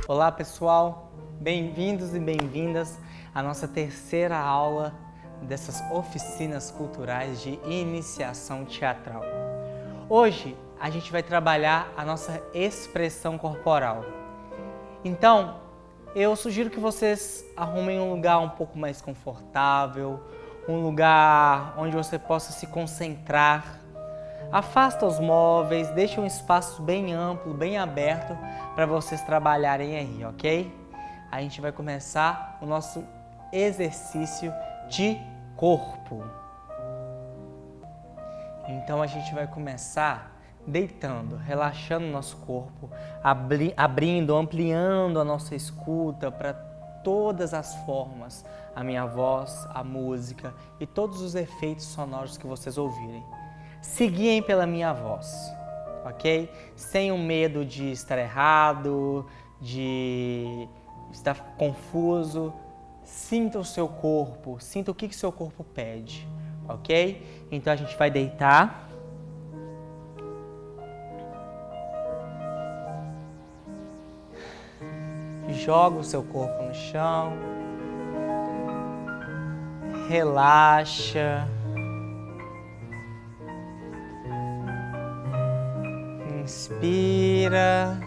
Olá pessoal, bem-vindos e bem-vindas à nossa terceira aula dessas oficinas culturais de iniciação teatral. Hoje a gente vai trabalhar a nossa expressão corporal. Então, eu sugiro que vocês arrumem um lugar um pouco mais confortável, um lugar onde você possa se concentrar. Afasta os móveis, deixa um espaço bem amplo, bem aberto para vocês trabalharem aí, ok? A gente vai começar o nosso exercício de corpo. Então a gente vai começar deitando, relaxando o nosso corpo, abrindo, ampliando a nossa escuta para todas as formas, a minha voz, a música e todos os efeitos sonoros que vocês ouvirem. Se guiem pela minha voz, ok? Sem o medo de estar errado, de estar confuso. Sinta o seu corpo, sinta o que seu corpo pede, ok? Então a gente vai deitar. Joga o seu corpo no chão. Relaxa. Inspira,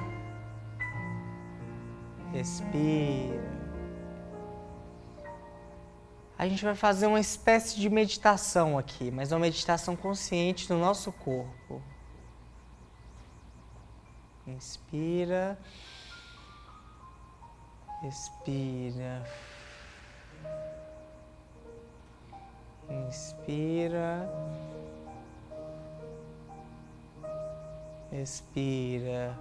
expira. A gente vai fazer uma espécie de meditação aqui, mas uma meditação consciente do nosso corpo. Inspira, expira. Inspira. Expira.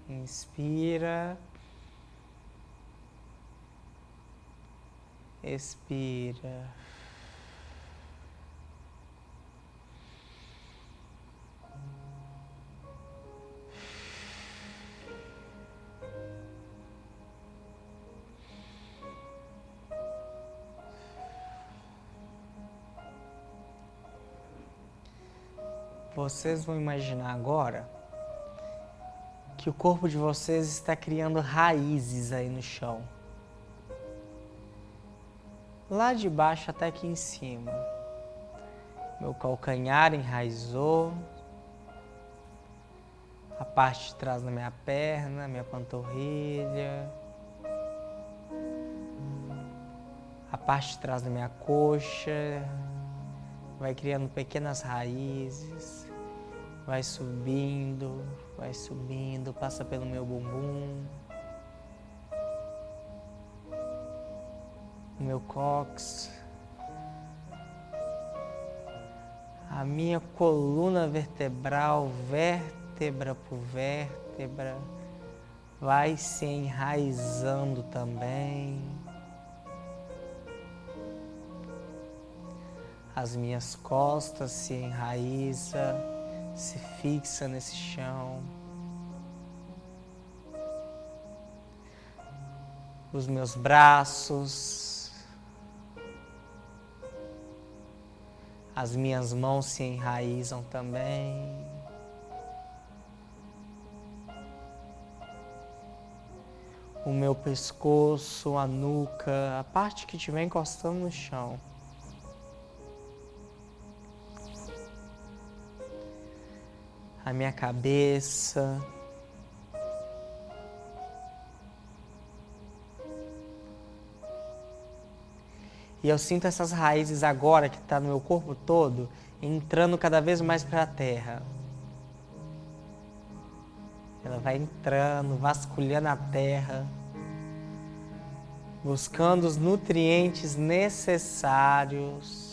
Inspira. Expira. Vocês vão imaginar agora que o corpo de vocês está criando raízes aí no chão. Lá de baixo até aqui em cima. Meu calcanhar enraizou. A parte de trás da minha perna, minha panturrilha. A parte de trás da minha coxa. Vai criando pequenas raízes. Vai subindo, passa pelo meu bumbum. O meu cóccix, a minha coluna vertebral, vértebra por vértebra, vai se enraizando também. As minhas costas se enraiza, se fixa nesse chão. Os meus braços, as minhas mãos se enraizam também. O meu pescoço, a nuca, a parte que estiver encostando no chão. A minha cabeça. E eu sinto essas raízes agora que está no meu corpo todo, entrando cada vez mais para a terra. Ela vai entrando, vasculhando a terra, buscando os nutrientes necessários.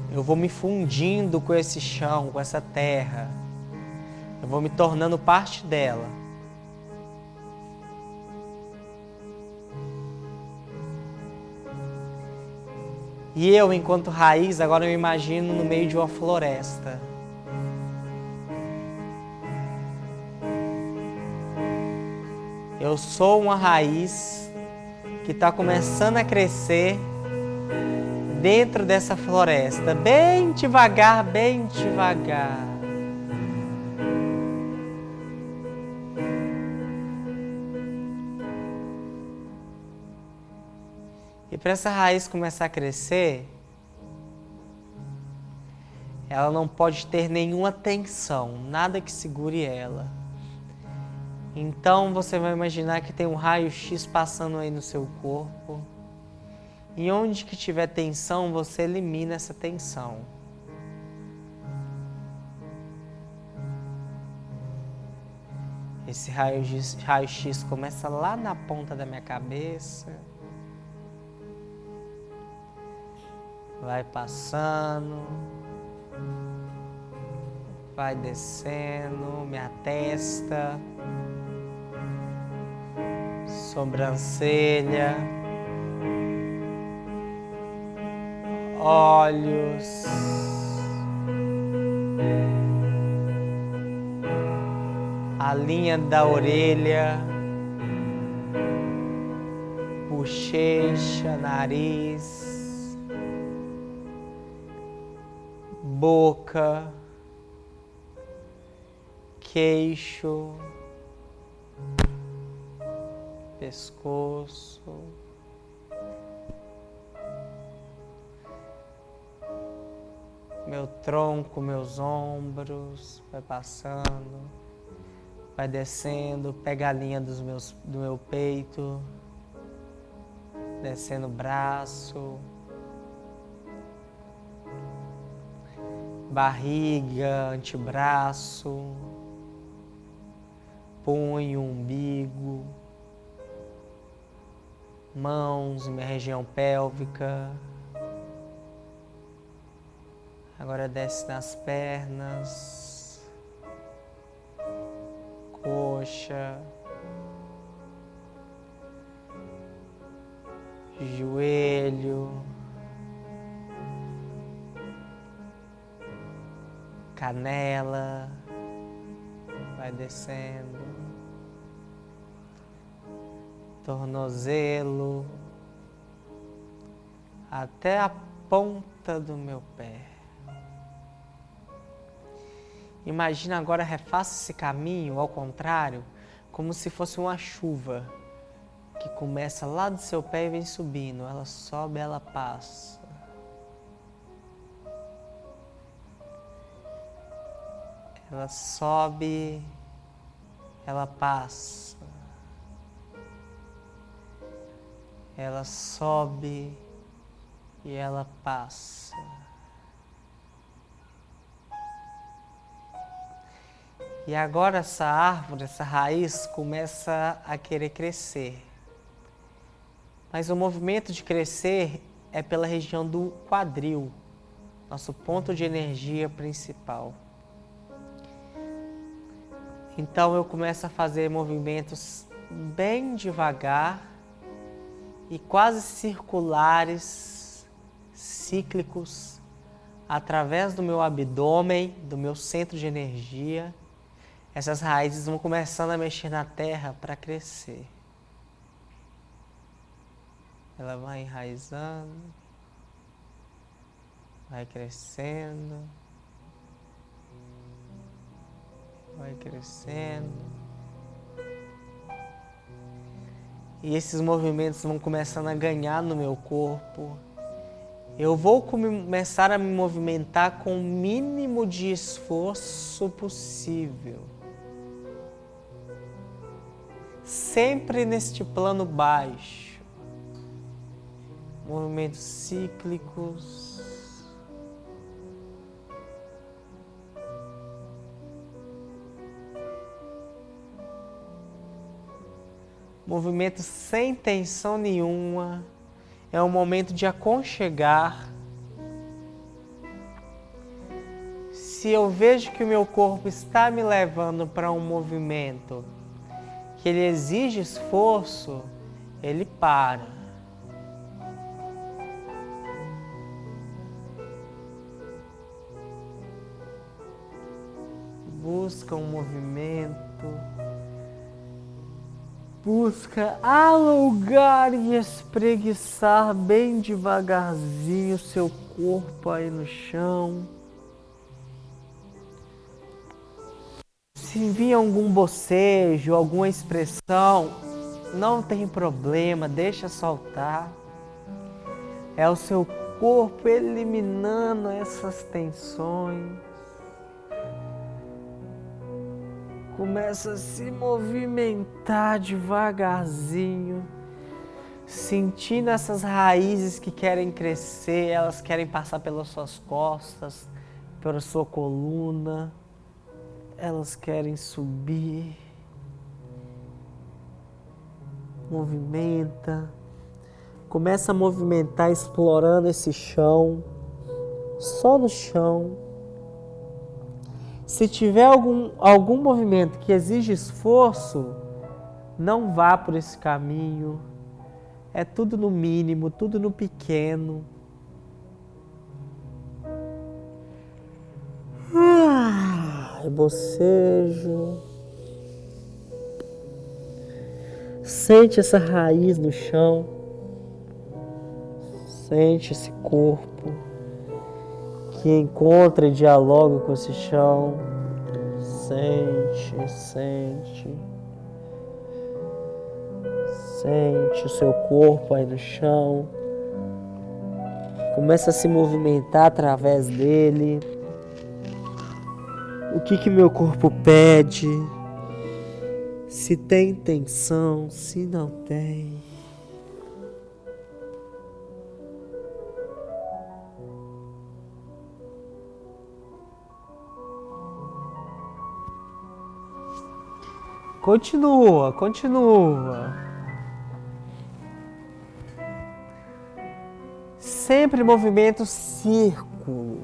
Eu vou me fundindo com esse chão, com essa terra. Eu vou me tornando parte dela. E eu, enquanto raiz, agora eu imagino no meio de uma floresta. Eu sou uma raiz que está começando a crescer dentro dessa floresta, bem devagar, bem devagar. E para essa raiz começar a crescer, ela não pode ter nenhuma tensão, nada que segure ela. Então você vai imaginar que tem um raio-x passando aí no seu corpo. E onde que tiver tensão, você elimina essa tensão. Esse raio-x começa lá na ponta da minha cabeça. Vai passando. Vai descendo, minha testa. Sobrancelha. Olhos. A linha da orelha, bochecha, nariz, boca, queixo, pescoço, meu tronco, meus ombros, vai passando. Vai descendo, pega a linha do meu peito, descendo o braço, barriga, antebraço, punho, umbigo, mãos, minha região pélvica. Agora desce nas pernas. Coxa, joelho, canela, vai descendo, tornozelo, até a ponta do meu pé. Imagina agora, refaça esse caminho ao contrário, como se fosse uma chuva que começa lá do seu pé e vem subindo. Ela sobe, ela passa. Ela sobe, ela passa. Ela sobe e ela passa. E agora essa árvore, essa raiz começa a querer crescer. Mas o movimento de crescer é pela região do quadril, nosso ponto de energia principal. Então eu começo a fazer movimentos bem devagar e quase circulares, cíclicos, através do meu abdômen, do meu centro de energia. Essas raízes vão começando a mexer na terra para crescer. Ela vai enraizando, vai crescendo, vai crescendo. E esses movimentos vão começando a ganhar no meu corpo. Eu vou começar a me movimentar com o mínimo de esforço possível. Sempre neste plano baixo. Movimentos cíclicos. Movimento sem tensão nenhuma. É um momento de aconchegar. Se eu vejo que o meu corpo está me levando para um movimento que ele exige esforço, ele para. Busca um movimento. Busca alugar e espreguiçar bem devagarzinho seu corpo aí no chão. Se vir algum bocejo, alguma expressão, não tem problema, deixa soltar. É o seu corpo eliminando essas tensões. Começa a se movimentar devagarzinho, sentindo essas raízes que querem crescer, elas querem passar pelas suas costas, pela sua coluna, elas querem subir. Movimenta, começa a movimentar explorando esse chão, só no chão. Se tiver algum movimento que exige esforço, não vá por esse caminho. É tudo no mínimo, tudo no pequeno. Bocejo. Sente essa raiz no chão. Sente esse corpo que encontra e dialoga com esse chão. Sente. Sente o seu corpo aí no chão. Começa a se movimentar através dele. O que meu corpo pede? Se tem tensão, se não tem. Continua. Sempre movimento círculo.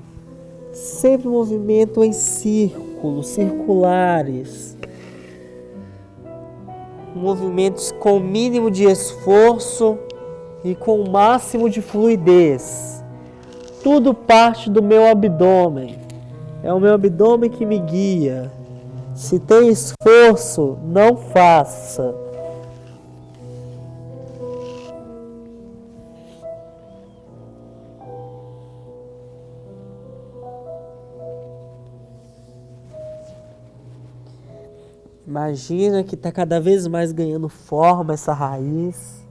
Sempre movimento em círculos, circulares. Movimentos com o mínimo de esforço e com o máximo de fluidez. Tudo parte do meu abdômen. É o meu abdômen que me guia. Se tem esforço, não faça. Imagina que está cada vez mais ganhando forma essa raiz.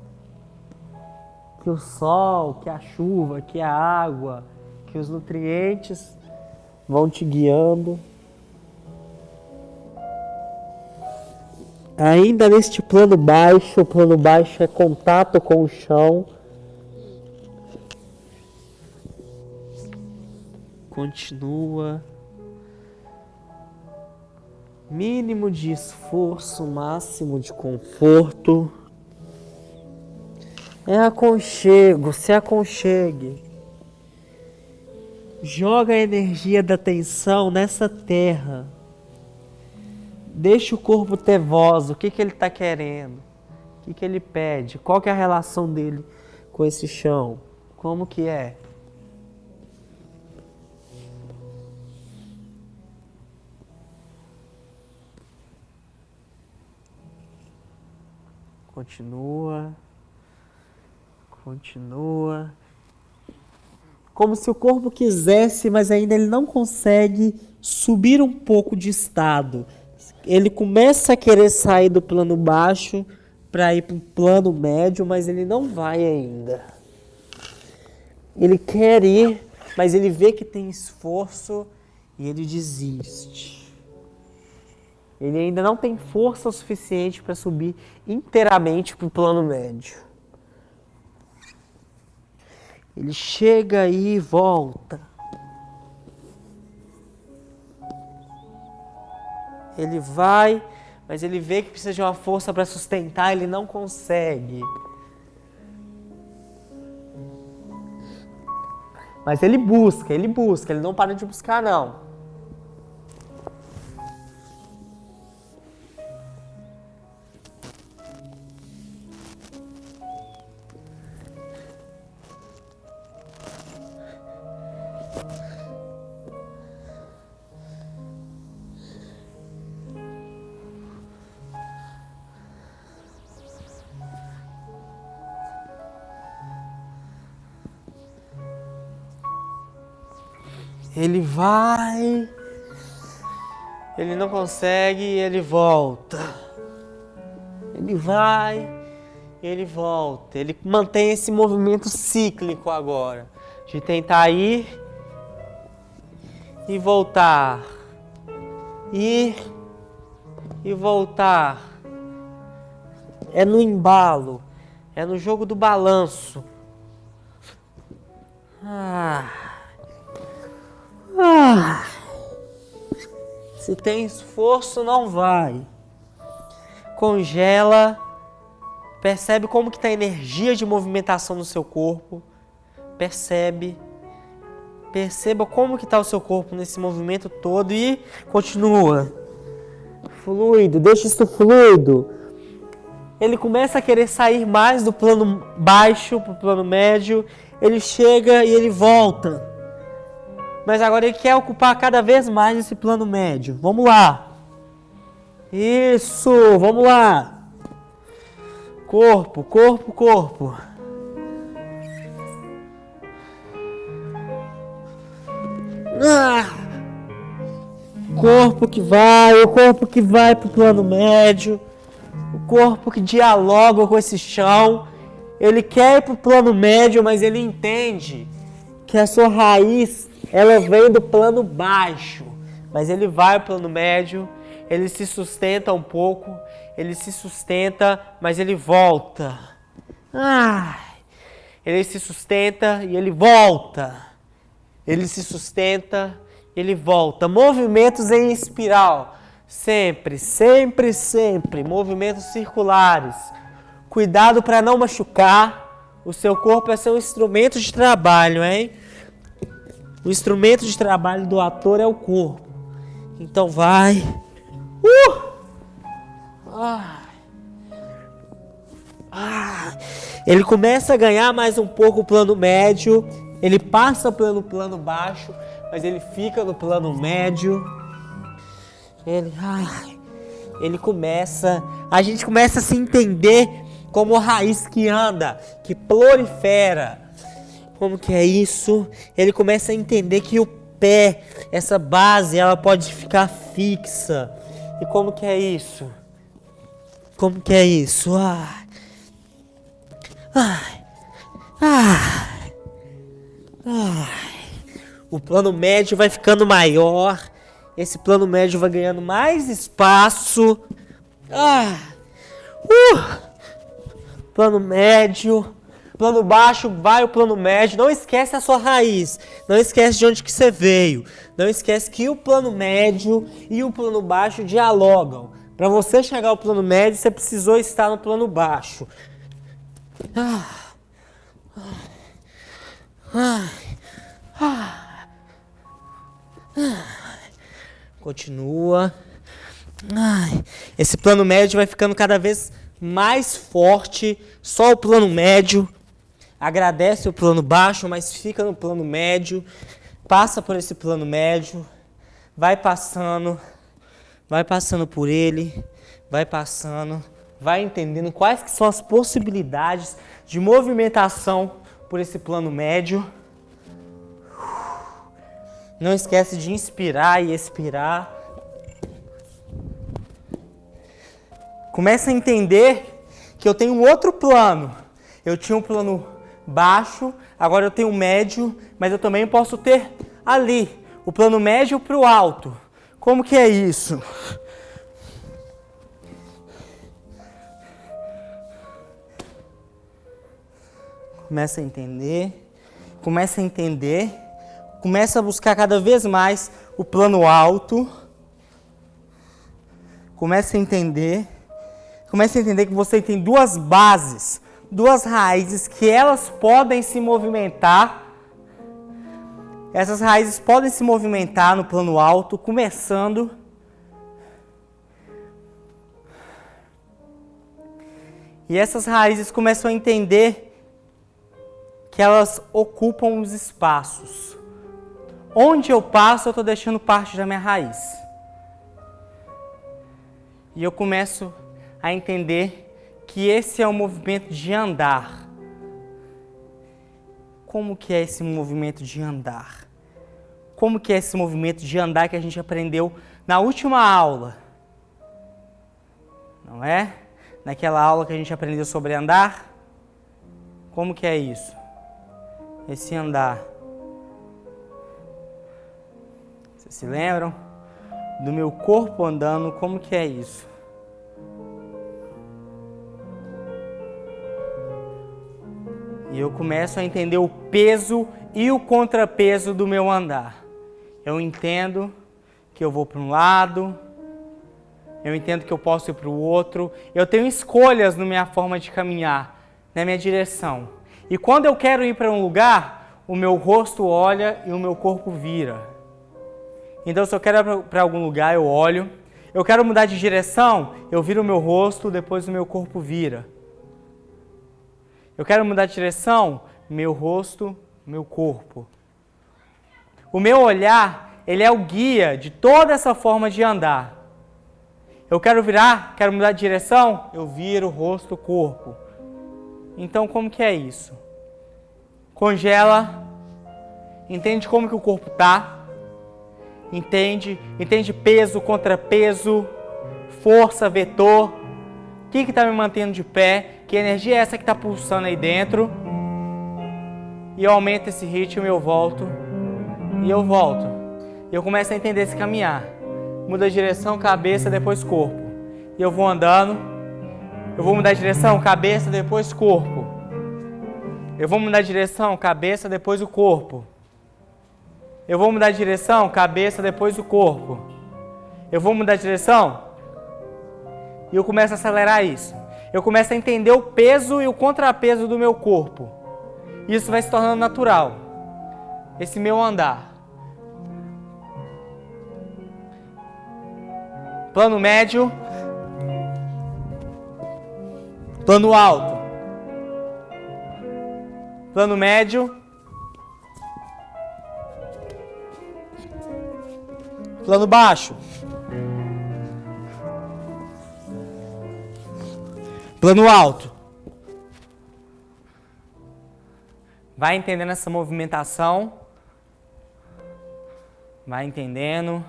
Que o sol, que a chuva, que a água, que os nutrientes vão te guiando. Ainda neste plano baixo, o plano baixo é contato com o chão. Continua. Mínimo de esforço, máximo de conforto. É aconchego, se aconchegue. Joga a energia da tensão nessa terra. Deixa o corpo ter voz, o que ele está querendo, o que ele pede, qual que é a relação dele com esse chão, como que é. Continua. Como se o corpo quisesse, mas ainda ele não consegue subir um pouco de estado. Ele começa a querer sair do plano baixo para ir para o plano médio, mas ele não vai ainda. Ele quer ir, mas ele vê que tem esforço e ele desiste. Ele ainda não tem força suficiente para subir inteiramente para o plano médio. Ele chega aí e volta. Ele vai, mas ele vê que precisa de uma força para sustentar, ele não consegue. Mas ele busca, ele não para de buscar não. Ele vai, ele não consegue, ele volta. Ele vai, ele volta. Ele mantém esse movimento cíclico agora, de tentar ir e voltar, ir e voltar. É no embalo, é no jogo do balanço. Se tem esforço, não vai. Congela, percebe como que está a energia de movimentação no seu corpo. Perceba como que está o seu corpo nesse movimento todo e continua. Fluido, deixa isso fluido. Ele começa a querer sair mais do plano baixo para o plano médio. Ele chega e ele volta. Mas agora ele quer ocupar cada vez mais esse plano médio. Vamos lá. Isso, vamos lá. Corpo, corpo, corpo. Corpo que vai, o corpo que vai para o plano médio. O corpo que dialoga com esse chão. Ele quer ir para o plano médio, mas ele entende que a sua raiz, ela vem do plano baixo. Mas ele vai para o plano médio, ele se sustenta um pouco, ele se sustenta, mas ele volta. Ele se sustenta e ele volta. Ele se sustenta e ele volta. Movimentos em espiral. Sempre, sempre, sempre. Movimentos circulares. Cuidado para não machucar. O seu corpo é seu instrumento de trabalho, hein? O instrumento de trabalho do ator é o corpo. Então vai. Ele começa a ganhar mais um pouco o plano médio. Ele passa pelo plano baixo, mas ele fica no plano médio. Ele começa. A gente começa a se entender como raiz que anda, que prolifera. Como que é isso? Ele começa a entender que o pé, essa base, ela pode ficar fixa. E como que é isso? Como que é isso? O plano médio vai ficando maior. Esse plano médio vai ganhando mais espaço. Plano médio. Plano baixo, vai o plano médio. Não esquece a sua raiz. Não esquece de onde que você veio. Não esquece que o plano médio e o plano baixo dialogam. Para você chegar ao plano médio, você precisou estar no plano baixo. Continua. Esse plano médio vai ficando cada vez mais forte. Só o plano médio. Agradece o plano baixo, mas fica no plano médio. Passa por esse plano médio. Vai passando por ele. Vai passando. Vai entendendo quais que são as possibilidades de movimentação por esse plano médio. Não esquece de inspirar e expirar. Começa a entender que eu tenho um outro plano. Eu tinha um plano baixo, agora eu tenho um médio, mas eu também posso ter ali o plano médio para o alto. Como que é isso? Começa a entender, começa a buscar cada vez mais o plano alto. Começa a entender que você tem duas bases, duas raízes que elas podem se movimentar. Essas raízes podem se movimentar no plano alto, começando. E essas raízes começam a entender que elas ocupam os espaços. Onde eu passo, eu estou deixando parte da minha raiz. E eu começo a entender que esse é o movimento de andar. Como que é esse movimento de andar? como que é esse movimento de andar que a gente aprendeu na última aula. Não é? Naquela aula que a gente aprendeu sobre andar. Como que é isso? Esse andar. Vocês se lembram? Do meu corpo andando, como que é isso? E eu começo a entender o peso e o contrapeso do meu andar. Eu entendo que eu vou para um lado, eu entendo que eu posso ir para o outro. Eu tenho escolhas na minha forma de caminhar, na minha direção. E quando eu quero ir para um lugar, o meu rosto olha e o meu corpo vira. Então, se eu quero ir para algum lugar, eu olho. Eu quero mudar de direção, eu viro o meu rosto, depois o meu corpo vira. Eu quero mudar de direção, meu rosto, meu corpo. O meu olhar, ele é o guia de toda essa forma de andar. Eu quero virar, quero mudar de direção, eu viro o rosto, o corpo. Então, como que é isso? Congela, entende como que o corpo está, entende peso, contrapeso, força, vetor, o que está me mantendo de pé, que energia é essa que está pulsando aí dentro, e eu aumento esse ritmo e eu volto, e eu volto. E eu começo a entender esse caminhar. Muda de direção, cabeça, depois corpo. E eu vou andando, eu vou mudar de direção, cabeça, depois corpo. Eu vou mudar de direção, cabeça, depois o corpo. Eu vou mudar de direção, cabeça, depois o corpo. Eu vou mudar de direção e eu começo a acelerar isso. Eu começo a entender o peso e o contrapeso do meu corpo. Isso vai se tornando natural. Esse meu andar. Plano médio. Plano alto. Plano médio. Plano baixo. Plano alto. Vai entendendo essa movimentação. Vai entendendo.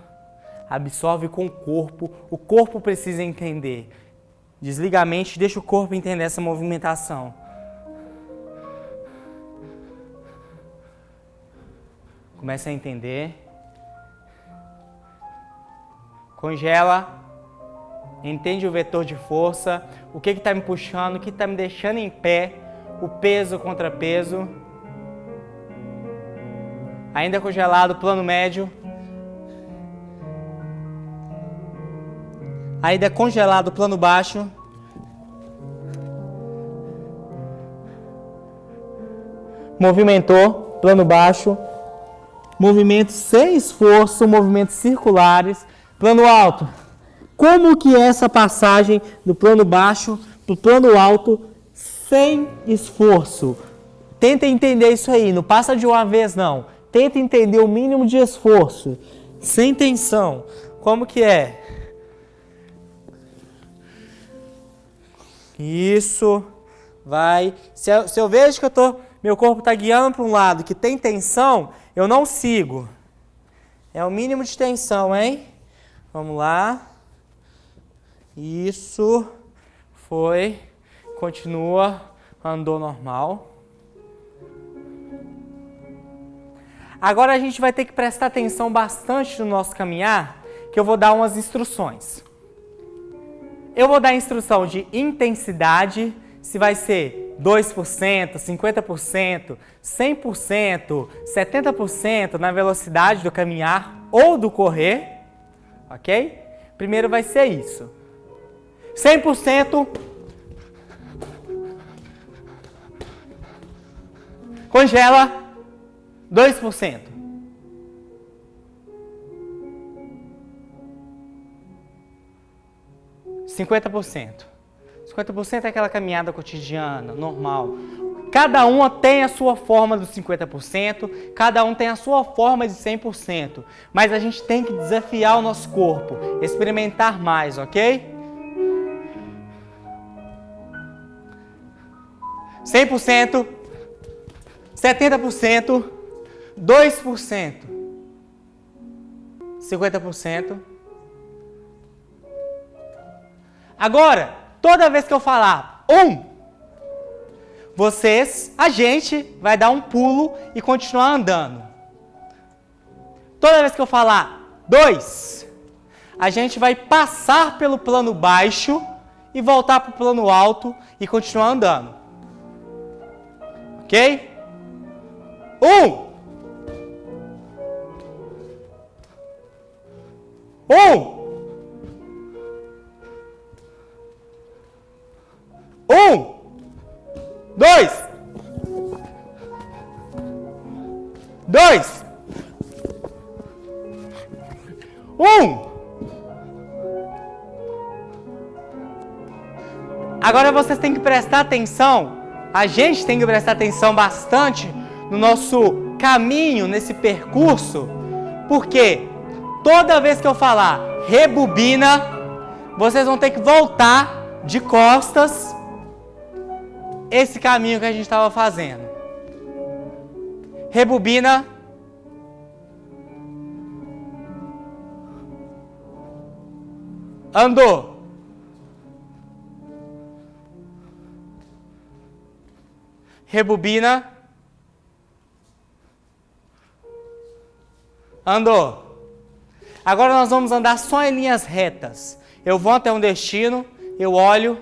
Absorve com o corpo. O corpo precisa entender. Desliga a mente, deixa o corpo entender essa movimentação. Começa a entender. Congela. Entende o vetor de força. O que está me puxando, o que está me deixando em pé. O peso, o contrapeso. Ainda congelado, plano médio. Ainda congelado, plano baixo. Movimentou, plano baixo. Movimentos sem esforço, movimentos circulares. Plano alto. Como que é essa passagem do plano baixo para o plano alto sem esforço? Tenta entender isso aí, não passa de uma vez não. Tenta entender o mínimo de esforço, sem tensão. Como que é? Isso, vai. Se eu vejo que meu corpo está guiando para um lado que tem tensão, eu não sigo. É o mínimo de tensão, hein? Vamos lá. Isso, foi. Continua, andou normal. Agora a gente vai ter que prestar atenção bastante no nosso caminhar, que eu vou dar umas instruções. Eu vou dar a instrução de intensidade, se vai ser 2%, 50%, 100%, 70% na velocidade do caminhar ou do correr, ok? Primeiro vai ser isso. 100%. Congela. 2%. 50%. 50% é aquela caminhada cotidiana, normal. Cada uma tem a sua forma dos 50%, cada um tem a sua forma de 100%. Mas a gente tem que desafiar o nosso corpo, experimentar mais, ok? 100%, 70%, 2%. 50%. Agora, toda vez que eu falar 1, a gente vai dar um pulo e continuar andando. Toda vez que eu falar 2, a gente vai passar pelo plano baixo e voltar para o plano alto e continuar andando. Ok? 1. 2. 1. Agora vocês têm que prestar atenção, a gente tem que prestar atenção bastante no nosso caminho, nesse percurso, porque toda vez que eu falar rebobina, vocês vão ter que voltar de costas esse caminho que a gente estava fazendo. Rebobina. Andou. Rebobina. Andou. Agora nós vamos andar só em linhas retas. Eu vou até um destino, eu olho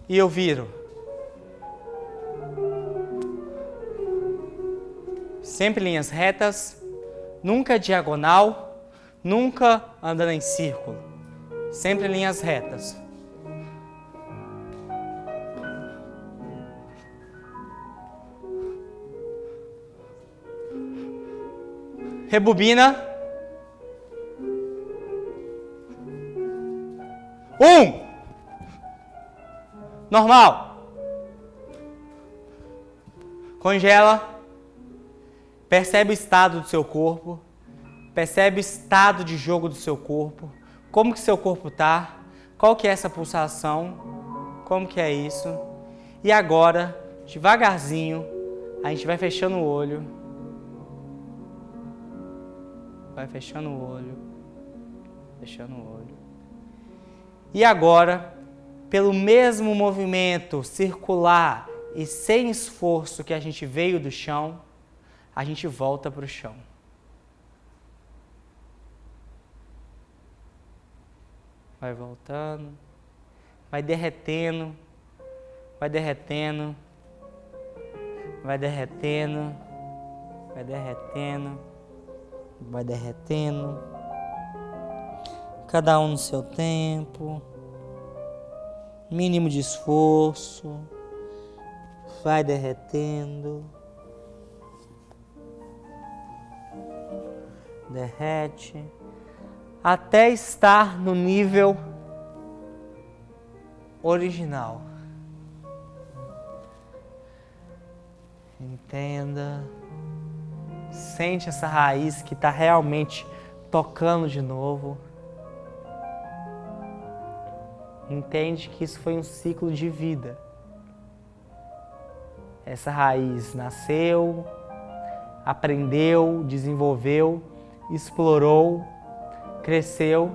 e eu viro. Sempre linhas retas, nunca diagonal, nunca andando em círculo. Sempre linhas retas. Rebobina. 1. Normal. Congela. Percebe o estado do seu corpo. Percebe o estado de jogo do seu corpo. Como que seu corpo tá? Qual que é essa pulsação? Como que é isso? E agora, devagarzinho, a gente vai fechando o olho. Vai fechando o olho. Fechando o olho. E agora, pelo mesmo movimento circular e sem esforço que a gente veio do chão, a gente volta para o chão. Vai voltando, vai derretendo, vai derretendo, vai derretendo, vai derretendo, vai derretendo. Cada um no seu tempo, mínimo de esforço, vai derretendo, derrete, até estar no nível original. Entenda, sente essa raiz que está realmente tocando de novo. Entende que isso foi um ciclo de vida. Essa raiz nasceu, aprendeu, desenvolveu, explorou, cresceu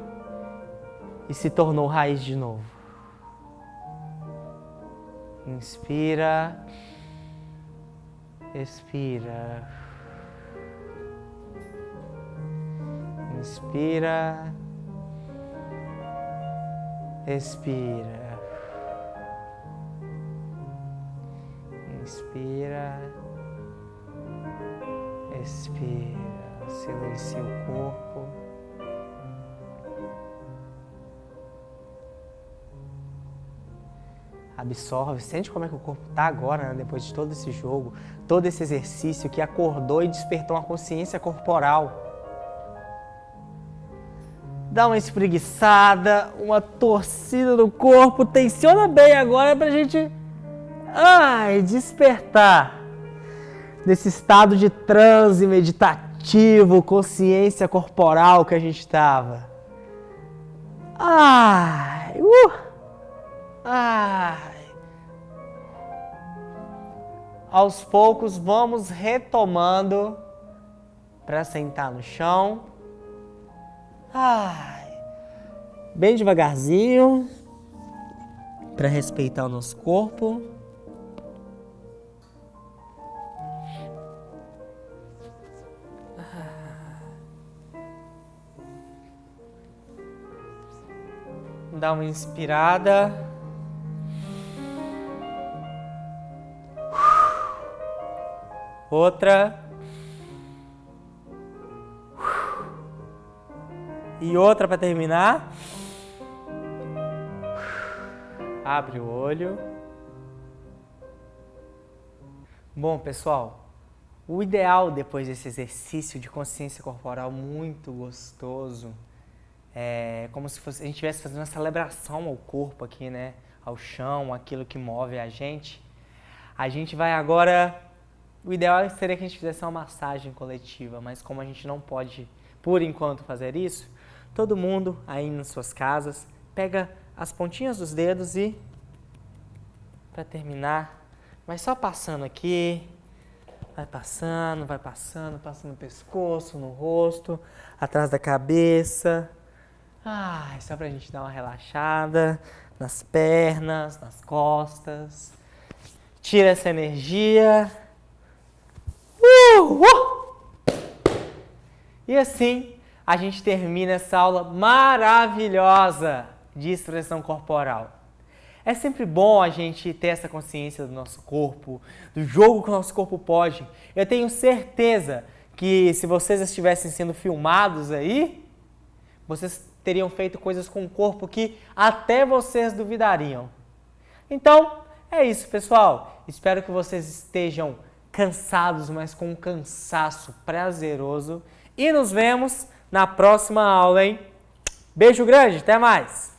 e se tornou raiz de novo. Inspira, expira. Inspira, expira. Inspira, expira. Silencia o corpo. Absorve, sente como é que o corpo está agora, né? Depois de todo esse jogo, todo esse exercício que acordou e despertou uma consciência corporal. Dá uma espreguiçada, uma torcida no corpo, tensiona bem agora pra gente despertar desse estado de transe meditativo, consciência corporal que a gente estava. Aos poucos vamos retomando para sentar no chão. Ai. Bem devagarzinho, para respeitar o nosso corpo. Dá uma inspirada. Outra. E outra para terminar. Abre o olho. Bom, pessoal, o ideal depois desse exercício de consciência corporal muito gostoso é como se fosse, a gente estivesse fazendo uma celebração ao corpo aqui, né? Ao chão, aquilo que move a gente. A gente vai agora... O ideal seria que a gente fizesse uma massagem coletiva, mas como a gente não pode, por enquanto, fazer isso, todo mundo aí nas suas casas, pega as pontinhas dos dedos e, para terminar, vai só passando aqui, passando no pescoço, no rosto, atrás da cabeça. Só pra gente dar uma relaxada nas pernas, nas costas. Tira essa energia. E assim a gente termina essa aula maravilhosa de expressão corporal. É sempre bom a gente ter essa consciência do nosso corpo, do jogo que o nosso corpo pode. Eu tenho certeza que se vocês estivessem sendo filmados aí, vocês teriam feito coisas com o corpo que até vocês duvidariam. Então, é isso, pessoal. Espero que vocês estejam cansados, mas com um cansaço prazeroso. E nos vemos na próxima aula, hein? Beijo grande, até mais!